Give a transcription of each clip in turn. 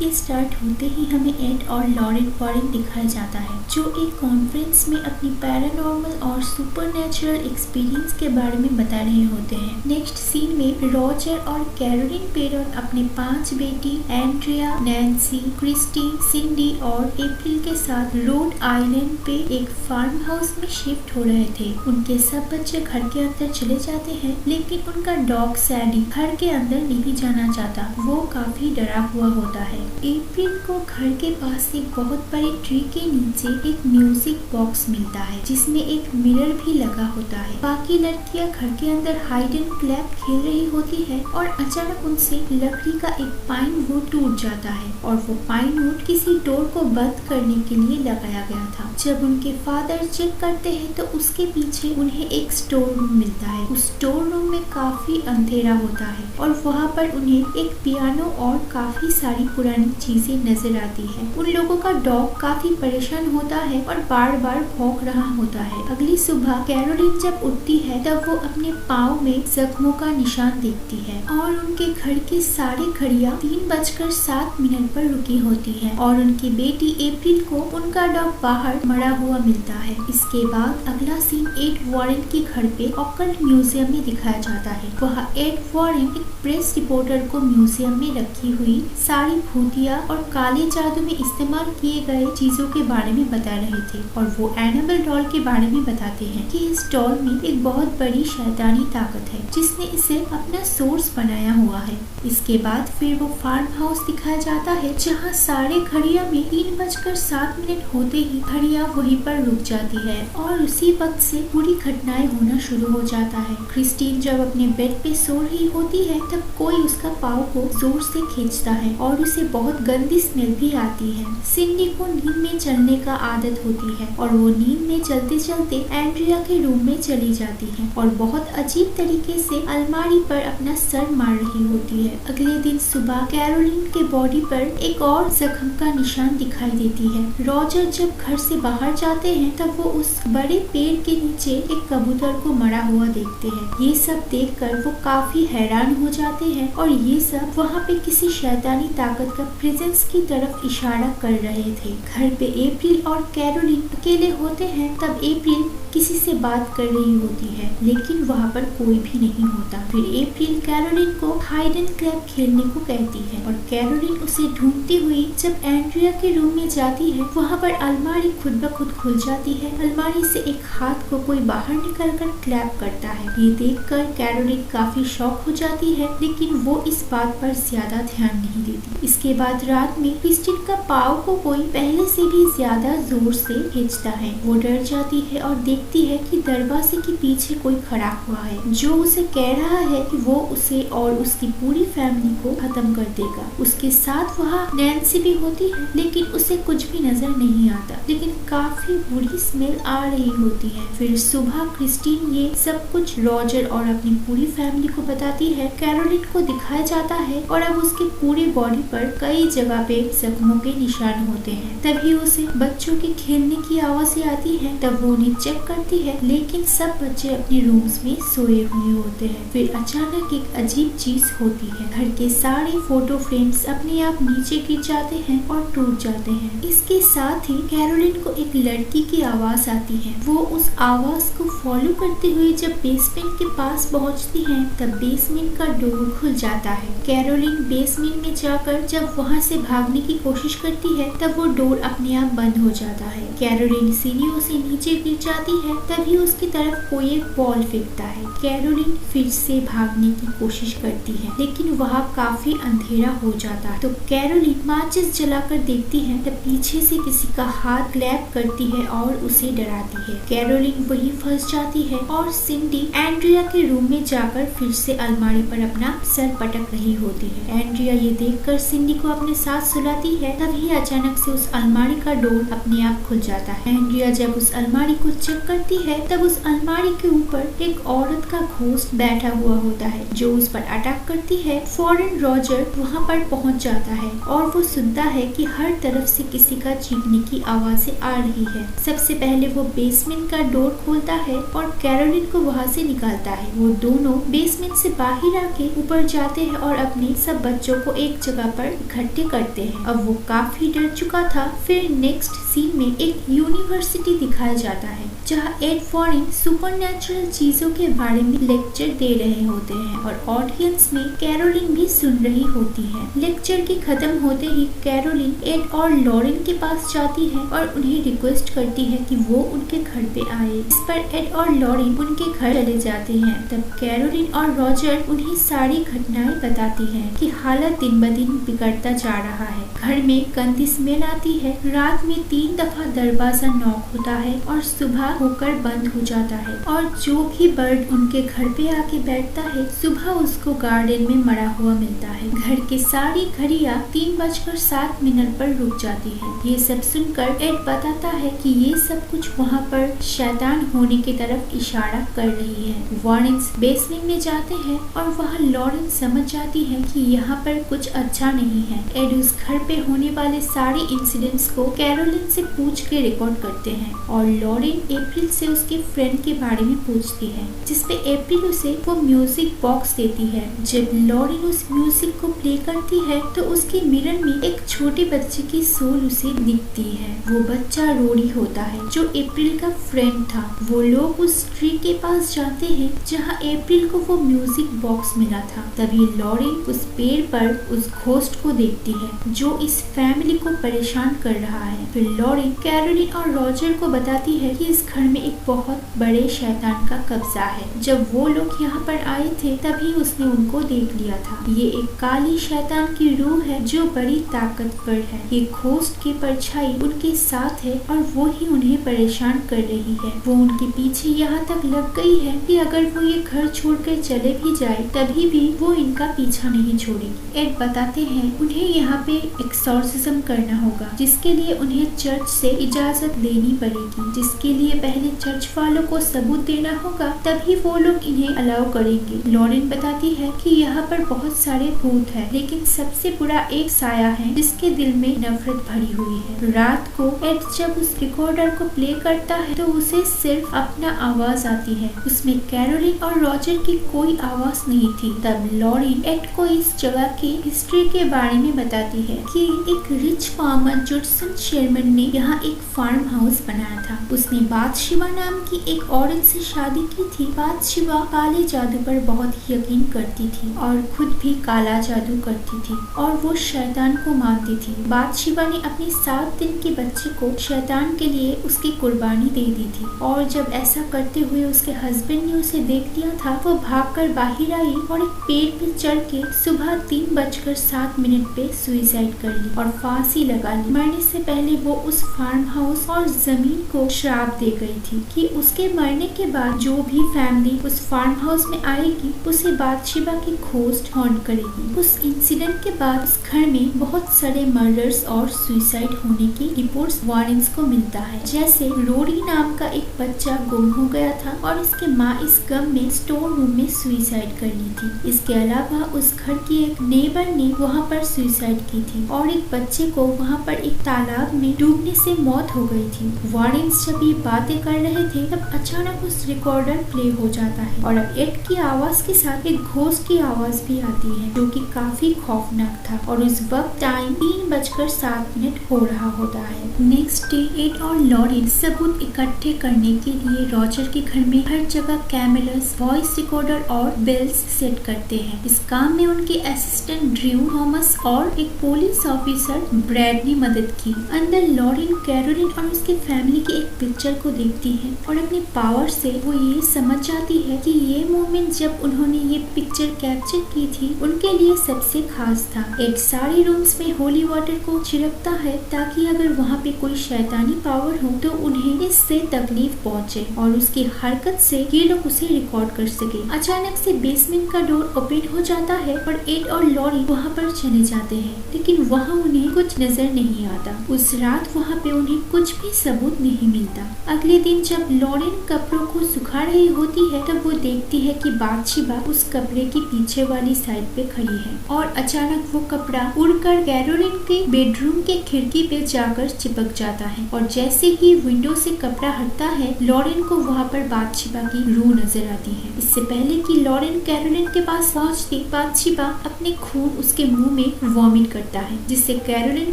के स्टार्ट होते ही हमें एड और लॉरेन वॉरेन दिखाया जाता है, जो एक कॉन्फ्रेंस में अपनी पैरानॉर्मल और सुपरनैचुरल एक्सपीरियंस के बारे में बता रहे होते हैं। नेक्स्ट सीन में रॉजर और कैरोलिन पेरॉन अपने 5 बेटी एंड्रिया, नैन्सी, क्रिस्टी, सिंडी और एप्रिल के साथ रोड आइलैंड पे एक फार्म हाउस में शिफ्ट हो रहे थे। उनके सब बच्चे घर के अंदर चले जाते हैं, लेकिन उनका डॉग सैडी घर के अंदर नहीं जाना चाहता। वो काफी डरा हुआ होता है। एप्रिल को घर के पास एक बहुत बड़ी ट्री के नीचे एक म्यूजिक बॉक्स मिलता है, जिसमें एक मिरर भी लगा होता है। बाकी लड़कियां घर के अंदर हाइड एंड क्लैप खेल रही होती है और अचानक उनसे लकड़ी का एक पाइन वुड टूट जाता है और वो पाइन वुड किसी डोर को बंद करने के लिए लगाया गया था। जब उनके फादर चेक करते हैं तो उसके पीछे उन्हें एक स्टोर रूम मिलता है। उस स्टोर रूम में काफी अंधेरा होता है और वहाँ पर उन्हें एक पियानो और काफी सारी पुरानी चीजें नजर आती है। उन लोगों का डॉग काफी परेशान होता है और बार बार भौंक रहा होता है। अगली सुबह कैरोलिन जब उठती है तब वो अपने पाँव में जख्मों का निशान देखती है और उनके घर की सारी घड़ियां 3:07 पर रुकी होती है और उनकी बेटी अप्रैल को उनका डॉग बाहर मरा हुआ मिलता है। इसके बाद अगला सीन एड वॉरेन के घर पे ऑकल्ट म्यूजियम में दिखाया जाता है। वहाँ एड वॉरेन एक प्रेस रिपोर्टर को म्यूजियम में रखी हुई सारी भूतिया और काले जादू में इस्तेमाल किए गए चीजों के बारे में बता रहे थे और वो एनाबेल डॉल के बारे में बताते हैं कि इस डॉल में एक बहुत बड़ी शैतानी ताकत है जिसने इसे अपना सोर्स बनाया हुआ है। इसके बाद फिर वो फार्म हाउस दिखाया जाता है जहाँ सारे घड़िया में 3:07 होते ही घड़िया वहीं पर रुक जाती है और उसी वक्त से पूरी घटनाएं होना शुरू हो जाता है। क्रिस्टीन जब अपने बेड पे सो रही होती है तब कोई उसका पाँव को जोर से खींचता है और उसे बहुत गंदी स्मेल भी आती है। सिंडी को नींद में चलने का आदत होती है और वो नींद में चलते चलते एंड्रिया के रूम में चली जाती है और बहुत अजीब तरीके से अलमारी पर अपना सर मार रही होती है। अगले दिन सुबह कैरोलिन के बॉडी पर एक और जख्म का निशान दिखाई देती है। रॉजर जब घर से बाहर जाते हैं तब वो उस बड़े पेड़ के नीचे एक कबूतर को मरा हुआ देखते हैं। ये सब देखकर वो काफी हैरान हो जाते हैं और ये सब वहाँ पे किसी शैतानी ताकत का प्रेजेंस की तरफ इशारा कर रहे थे। घर पे अप्रैल और कैरोलिन अकेले होते हैं तब अप्रैल किसी से बात कर रही होती है, लेकिन वहाँ पर कोई भी नहीं होता। फिर अप्रैल कैरोलिन को हाइड एंड क्लैप खेलने को कहती है और कैरोलिन उसे ढूंढती हुई जब एंड्रिया के रूम में जाती है वहाँ पर अलमारी खुद ब खुद खुल जाती है। अलमारी से एक हाथ को कोई बाहर निकलकर क्लैप करता है। ये देखकर कैरोलिन काफी शॉक हो जाती है, लेकिन वो इस बात पर ज्यादा ध्यान नहीं देती। इसके बाद रात में क्रिस्टीन का पाँव को कोई पहले से भी ज्यादा जोर से खींचता है। वो डर जाती है और देखती है कि दरवाजे के पीछे कोई खड़ा हुआ है जो उसे कह रहा है कि वो उसे और उसकी पूरी फैमिली को खत्म कर देगा। उसके साथ वहाँ नैन्सी भी होती है, लेकिन उसे कुछ भी नजर नहीं आता, लेकिन काफी बुरी स्मेल आ रही होती है। फिर सुबह क्रिस्टीन ये सब कुछ रॉजर और अपनी पूरी फैमिली को बताती है। कैरोलिन को दिखाया जाता है और अब उसके पूरे बॉडी पर कई जगह पे जख्मों के निशान होते हैं। तभी उसे बच्चों के खेलने की आवाजें आती है। तब वो उन्हें चेक करती है, लेकिन सब बच्चे अपने रूम्स में सोए हुए होते हैं। फिर अचानक एक अजीब चीज होती है। घर के सारे फोटो फ्रेम्स अपने आप नीचे गिर जाते हैं और टूट जाते हैं। इसके साथ ही कैरोलिन को एक लड़की की आवाज आती है। वो उस आवाज को फॉलो करते हुए जब बेसमेंट के पास पहुंचती है तब बेसमेंट का डोर खुल जाता है। कैरोलिन बेसमेंट में जाकर जब वहां से भागने की कोशिश करती है तब वो डोर अपने आप बंद हो जाता है। कैरोलिन सीढ़ियों से नीचे गिर जाती है। तभी उसकी तरफ कोई एक बॉल फेंकता है। कैरोलिन फिर से भागने की कोशिश करती है, लेकिन वहाँ काफी अंधेरा हो जाता है। तो कैरोलिन माचिस जलाकर देखती है तब पीछे से किसी का हाथ क्लैप करती है और उसे डराती है। कैरोलिन वहीं फंस जाती है और सिंडी एंड्रिया के रूम में जाकर फिर से अलमारी पर अपना सर पटक रही होती है। एंड्रिया ये देखकर सिंडी को अपने साथ सुलाती है। तभी अचानक से उस अलमारी का डोर अपने आप खुल जाता है। एंड्रिया जब उस अलमारी को चेक करती है तब उस अलमारी के ऊपर एक औरत का घोस्ट बैठा हुआ होता है जो उस पर अटैक करती है। फौरन रॉजर वहाँ पर पहुँच जाता है और वो सुनता है कि हर तरफ से किसी का चीखने की आवाजें आ रही है। सबसे पहले वो बेसमेंट का डोर खोलता है और कैरोलिन को वहाँ से निकालता है। वो दोनों बेसमेंट से बाहर आके ऊपर जाते हैं और अपने सब बच्चों को एक जगह पर इकट्ठे करते हैं। अब वो काफी डर चुका था। फिर नेक्स्ट सीन में एक यूनिवर्सिटी दिखाया जाता है जहाँ एड वॉरेन सुपरनैचुरल चीजों के बारे में लेक्चर दे रहे होते हैं और ऑडियंस में कैरोलिन भी सुन रही होती है। लेक्चर के खत्म होते ही कैरोलिन एड और लॉरेन के पास जाती है और उन्हें रिक्वेस्ट करती है कि वो उनके घर पे आए। इस पर एड और लॉरेन उनके घर चले जाते हैं। तब कैरोलिन और रॉजर उन्हें सारी घटनाएं बताती हैं कि हालत दिन ब दिन बिगड़ता जा रहा है। घर में गंदी स्मेल आती है। रात में 3 दफा दरवाजा नॉक होता है और सुबह होकर बंद हो जाता है और जो भी बर्ड उनके घर पे आके बैठता है सुबह उसको गार्डन में मरा हुआ मिलता है। घर की सारी घड़ियां 3:07 पर रुक जाती है। ये सब सुनकर एड बताता है कि ये सब कुछ वहाँ पर शैतान होने की तरफ इशारा कर रही है। वॉरेन्स बेसमेंट में जाते हैं और वहाँ लॉरेन समझ जाती है कि यहाँ पर कुछ अच्छा नहीं है। एड उस घर पे होने वाले सारे इंसिडेंट्स को कैरोलिन से पूछ के रिकॉर्ड करते हैं और लॉरेन अप्रैल से उसके फ्रेंड के बारे में पूछती है, जिसपे अप्रैल उसे वो म्यूजिक बॉक्स देती है। जब लॉरेन उस म्यूजिक को प्ले करती है तो उसके मिरर में एक छोटे बच्चे की सोल उसे दिखती है। वो बच्चा रोडी होता है जो अप्रैल का फ्रेंड था। वो लोग उस ट्री के पास जाते हैं जहाँ अप्रैल को वो म्यूजिक बॉक्स मिला था। तभी लॉरेन उस पेड़ पर उस घोस्ट को देखती है जो इस फैमिली को परेशान कर रहा है। फिर लॉरेन कैरोलिन और रॉजर को बताती है कि इस घर में एक बहुत बड़े शैतान का कब्जा है। जब वो लोग यहाँ पर आए थे तभी उसने उनको देख लिया था। ये एक काली शैतान की रूह है जो बड़ी ताकतवर है। ये घोस्ट की परछाई उनके साथ है और वो ही उन्हें परेशान कर रही है। वो उनके पीछे यहाँ तक लग गई है कि अगर वो ये घर छोड़कर चले भी जाए तभी भी वो इनका पीछा नहीं छोड़ेगी। एड बताते हैं उन्हें यहाँ पे एक्सॉर्सिज्म करना होगा, जिसके लिए उन्हें चर्च से इजाजत लेनी पड़ेगी, जिसके लिए पहले चर्च वालों को सबूत देना होगा, तभी वो लोग इन्हें अलाउ करेंगे। लॉरेन बताती है कि यहाँ पर बहुत सारे भूत हैं, लेकिन सबसे बुरा एक साया है जिसके दिल में नफरत भरी हुई है। रात को एड जब उस रिकॉर्डर को प्ले करता है तो उसे सिर्फ अपना आवाज आती है। उसमें कैरोलिन और रॉजर की कोई आवाज नहीं थी। तब लॉरेन एड को इस जगह की हिस्ट्री के बारे में बताती है कि एक रिच फार्मर जुडसन शेरमैन ने यहाँ एक फार्म हाउस बनाया था। उसने बाथशिबा नाम की एक औरत से शादी की थी। बाथशिबा काले जादू पर बहुत यकीन करती थी और खुद भी काला जादू करती थी और वो शैतान को मानती थी। बाथशिबा ने अपने 7 दिन के बच्चे को शैतान के लिए उसकी कुर्बानी दे दी थी और जब ऐसा करते हुए उसके हस्बैंड ने उसे देख लिया था, वो भागकर बाहर आई और एक पेड़ पे चढ़ के सुबह 3:07 पे सुसाइड कर ली और फांसी लगा ली। मरने से पहले वो उस फार्म हाउस और जमीन को श्राप दे गई थी कि उसके मरने के बाद जो भी फैमिली उस फार्म हाउस में आएगी उसे बाथशिबा की घोस्ट हॉन्ट करेगी। उस इंसिडेंट के बाद उस घर में बहुत सारे मर्डर्स और सुसाइड होने की रिपोर्ट्स वॉरेन्स को मिलता है। जैसे रोडी नाम का एक बच्चा गुम हो गया था और उसकी माँ इस गम में स्टोर रूम में सुसाइड कर ली थी। इसके अलावा उस घर की एक नेबर ने वहाँ पर सुसाइड की थी और एक बच्चे को वहाँ पर एक तालाब में डूबने से मौत हो गई थी। वॉरेन्स जब ये बातें कर रहे थे तब अचानक उस रिकॉर्डर प्ले हो जाता है और अब एड की आवाज के साथ एक घोस्ट की आवाज भी आती है जो कि काफी खौफनाक था और उस वक्त टाइम 3:07 हो रहा होता है। नेक्स्ट डे एड और लॉरेन सबूत इकट्ठे करने के लिए रॉजर के घर में हर जगह कैमरास, वॉइस रिकॉर्डर और बेल्स सेट करते हैं। इस काम में उनके असिस्टेंट ड्रू थॉमस और एक पुलिस ऑफिसर ब्रैड ने मदद की। अंदर लॉरेन कैरोलिन और उसके फैमिली की एक पिक्चर को देखती है और अपने पावर से वो ये समझ जाती है कि ये मोमेंट जब उन्होंने ये पिक्चर कैप्चर की थी उनके लिए सबसे खास था। एड सारे रूम्स में होली वाटर को छिड़कता है ताकि अगर वहाँ पे कोई शैतानी पावर हो तो उन्हें इस इससे तकलीफ पहुँचे और उसकी हरकत से ये लोग उसे रिकॉर्ड कर सके। अचानक से बेसमेंट का डोर ओपन हो जाता है और एड और लॉरी वहाँ पर चले जाते हैं, लेकिन वहाँ उन्हें कुछ नजर नहीं आता। उस रात वहाँ पे उन्हें कुछ भी सबूत नहीं मिलता। अगले दिन जब लॉरेन कपड़ों को सुखा रही होती है तब वो देखती है कि बाथशेबा उस कपड़े की पीछे वाली साइड पे खड़ी है और अचानक वो कपड़ा उड़कर कैरोलिन के बेडरूम के खिड़की पे जाकर चिपक जाता है और जैसे ही विंडो से कपड़ा हटता है लॉरेन को वहाँ पर बाथशेबा की रूह नजर आती है। इससे पहले कि लॉरेन कैरोलिन के पास पहुँचती, बाथशेबा अपने खून उसके मुंह में वॉमिट करता है जिससे कैरोलिन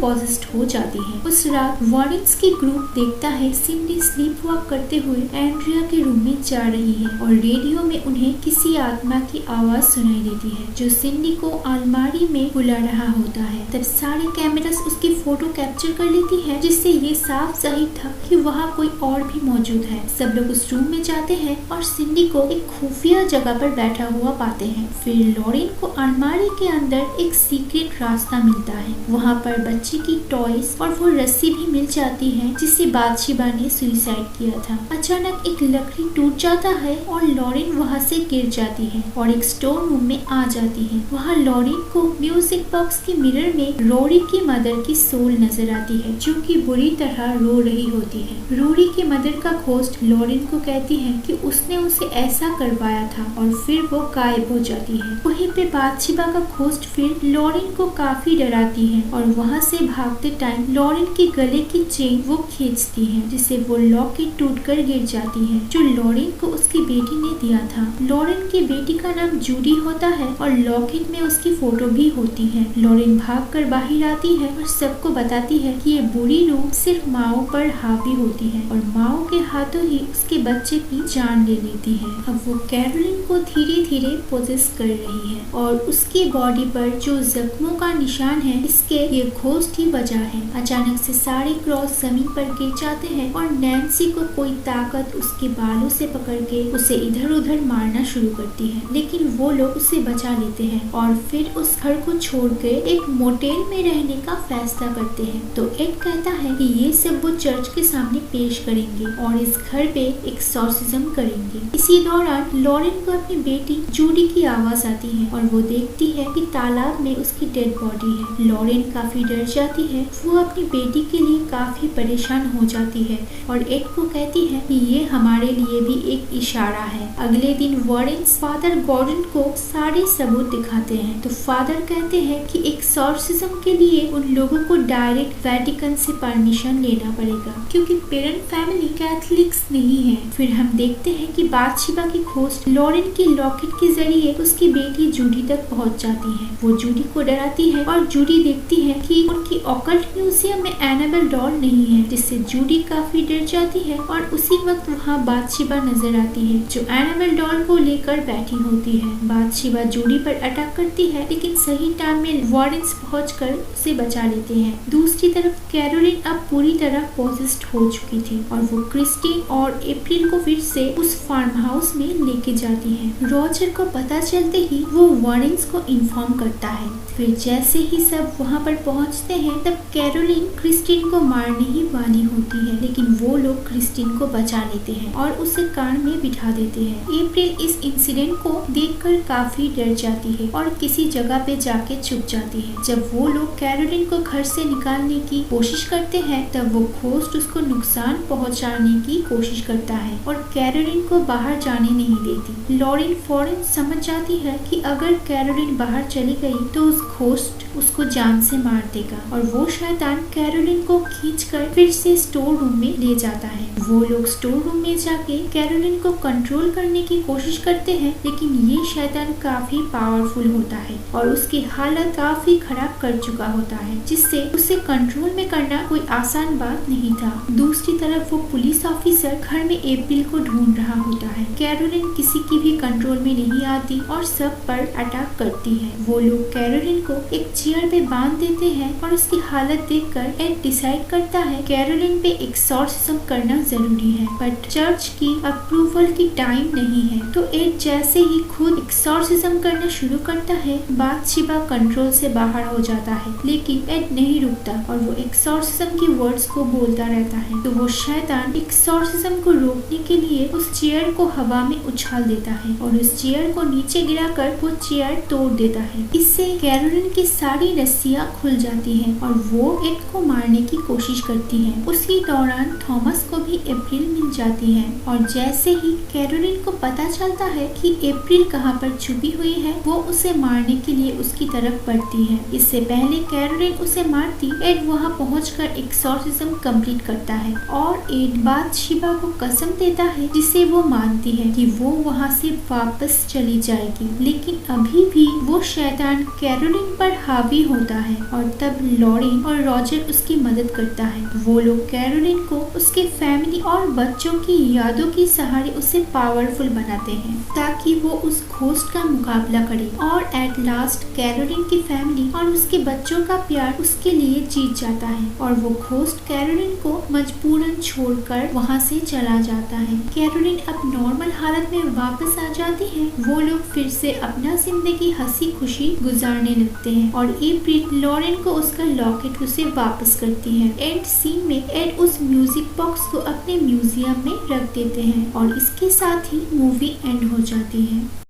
पॉजेस्ड हो जाती है। उस रात वॉरेन्स की ग्रुप देखता है सिंडी स्लीप वॉक करते हुए एंड्रिया के रूम में जा रही है और रेडियो में उन्हें किसी आत्मा की आवाज सुनाई देती है जो सिंडी को अलमारी में बुला रहा होता है। तब सारे कैमरास उसकी फोटो कैप्चर कर लेती है जिससे ये साफ जाहिर था कि वहाँ कोई और भी मौजूद है। सब लोग उस रूम में जाते हैं और सिंडी को एक खुफिया जगह पर बैठा हुआ पाते हैं। फिर लॉरेन को अलमारी के अंदर एक सीक्रेट रास्ता मिलता है। वहाँ पर बच्चे की टॉयज और वो रस्सी भी मिल जाती है जिससे बाथशेबा ने सुसाइड किया था। अचानक एक लकड़ी टूट जाता है और लॉरेन वहाँ से गिर जाती है और एक स्टोर रूम में आ जाती है। वहाँ लॉरेन को म्यूजिक बॉक्स के मिरर में रोरी की मदर की सोल नजर आती है जो कि बुरी तरह रो रही होती है। रोरी की मदर का घोस्ट लॉरेन को कहती है कि उसने उसे ऐसा करवाया था और फिर वो गायब हो जाती है। वहीं पे बाथशेबा का घोस्ट फिर लॉरेन को काफी डराती है और वहाँ से भागते टाइम लॉरेन के गले की चेन वो खींचती है जिससे वो लॉकेट टूटकर गिर जाती है जो लॉरेन को उसकी बेटी ने दिया था। लॉरेन की बेटी का नाम जूडी होता है और लॉकेट में उसकी फोटो भी होती है। लॉरेन भागकर बाहर आती है और सबको बताती है कि ये बुरी रूह सिर्फ माओ पर हावी होती है और माओ के हाथों ही उसके बच्चे की जान ले लेती है। अब वो कैरोलिन को धीरे धीरे पोजेस कर रही है और उसकी बॉडी पर जो जख्मों का निशान है इसके ये घोस्ट ही वजह है। अचानक से सारे क्रॉस जमीन पर गिर जाते हैं और नैन्सी को कोई ताकत उसके बालों से पकड़ के उसे इधर उधर मारना शुरू करती है, लेकिन वो लोग उसे बचा लेते हैं और फिर उस घर को छोड़ के एक मोटेल में रहने का फैसला करते हैं। तो एड कहता है कि ये सब वो चर्च के सामने पेश करेंगे और इस घर पे एक्सॉर्सिज्म करेंगे। इसी दौरान लॉरेन को अपनी बेटी जूडी की आवाज आती है और वो देखती है कि तालाब में उसकी डेड बॉडी है। लॉरेन काफी डर जाती है। वो अपनी बेटी के लिए काफी परेशान हो जाती है और एड को कहती है कि ये हमारे लिए भी एक इशारा है। अगले दिन वॉरेन्स फादर गॉर्डन को सारे सबूत दिखाते हैं तो फादर कहते हैं कि एक्सॉर्सिज्म के लिए उन लोगों को डायरेक्ट वेटिकन से परमिशन लेना पड़ेगा क्योंकि पेरेंट फैमिली कैथलिक्स नहीं है। फिर हम देखते हैं कि बाथशेबा की खोज लॉरेन के लॉकेट के जरिए उसकी बेटी जूडी तक पहुंच जाती है। वो जूडी को डराती है और जूडी देखती है कि उनकी ऑकल्ट म्यूजियम में एनाबेल डॉल नहीं है जिससे जूडी काफी डर जाती है और उसी वक्त वहाँ बाथशेबा नजर आती है जो एनाबेल डॉल को लेकर बैठी होती है। बाथशेबा जूडी पर अटैक करती है लेकिन सही टाइम में वॉरेन्स पहुंचकर उसे बचा लेते हैं। दूसरी तरफ कैरोलिन अब पूरी तरह पॉजेस्ड हो चुकी थी और वो क्रिस्टीन और अप्रैल को फिर से उस फार्म हाउस में लेके जाती है। रॉजर को पता चलते ही वो वॉरेन्स को इन्फॉर्म करता है। फिर जैसे ही सब वहाँ पर पहुँचते हैं तब कैरोलिन क्रिस्टीन को मारने ही वाली होती है, लेकिन वो लोग क्रिस्टीन को बचा लेते हैं और उसे कार में बिठा देते हैं। अप्रैल इस इंसिडेंट को देखकर काफी डर जाती है और किसी जगह पे जाके छुप जाती है। जब वो लोग कैरोलिन को घर से निकालने की कोशिश करते हैं तब वो घोस्ट उसको नुकसान पहुंचाने की कोशिश करता है और कैरोलिन को बाहर जाने नहीं देती। लॉरेन फौरन समझ जाती है कि अगर कैरोलिन बाहर चली गई तो उस घोस्ट उसको जान से मार देगा और वो शैतान कैरोलिन को खींचकर फिर से स्टोर रूम में ले जाता है। वो लोग स्टोर रूम में जाके कैरोलिन को कंट्रोल करने की कोशिश करते हैं, लेकिन ये शैतान काफी पावरफुल होता है और उसकी हालत काफी खराब कर चुका होता है, जिससे उसे कंट्रोल में करना कोई आसान बात नहीं था। दूसरी तरफ वो पुलिस ऑफिसर घर में अप्रैल को ढूंढ रहा होता है। कैरोलिन किसी की भी कंट्रोल में नहीं आती और सब पर अटैक करती है। वो लोग कैरोलिन को एक चेयर पे बांध देते हैं और उसकी हालत देखकर एड डिसाइड करता है कैरोलिन पे एक्सॉर्सिज्म करना जरूरी है, बट चर्च की अप्रूवल की टाइम नहीं है। तो एड जैसे ही खुद एक्सॉर्सिज्म करना शुरू करता है, बाथशेबा कंट्रोल से बाहर हो जाता है, लेकिन एड नहीं रुकता और वो एक्सॉर्सिज्म की वर्ड्स को बोलता रहता है। तो वो शैतान एक्सॉर्सिज्म को रोकने के लिए उस चेयर को हवा में उछाल देता है और उस चेयर को नीचे गिराकर वो चेयर तोड़ देता है। इससे कैरोलिन की सारी रस्सियां खुल जाती हैं और वो एड को मारने की कोशिश करती है। उसी दौरान थॉमस को भी अप्रैल मिल जाती है और जैसे ही कैरोलिन को पता चलता है कि अप्रैल कहाँ पर छुपी हुई है, वो उसे मारने के लिए उसकी तरफ बढ़ती है। इससे पहले कैरोलिन उसे मारती, एड वहाँ पहुंचकर एक्सॉर्सिज्म कंप्लीट करता है और एड बाथशेबा को कसम देता है जिसे वो मानती है कि वो वहाँ से वापस चली जाएगी। लेकिन अभी भी वो शैतान कैरोलिन पर हावी होता है और तब लॉरेन और रॉजर उसकी मदद करता है। वो लोग कैरोलिन को उसके फैमिली और बच्चों की यादों के सहारे उसे पावरफुल बनाते हैं ताकि वो उस घोस्ट का मुकाबला करे और एट लास्ट कैरोलिन की फैमिली और उसके बच्चों का प्यार उसके लिए जीत जाता है और वो घोस्ट कैरोलिन को मजबूरन छोड़कर वहाँ से चला जाता है। कैरोलिन अब नॉर्मल हालत में वापस आ जाती है। वो लोग फिर से अपना जिंदगी हंसी खुशी गुजारने लगते हैं और अप्रैल लॉरेन को उसका लॉकेट उसे वापस करती है। एंड सीन में एड उस म्यूजिक बॉक्स को अपने म्यूजियम में रख देते हैं और इसके साथ ही मूवी एंड हो जाती है।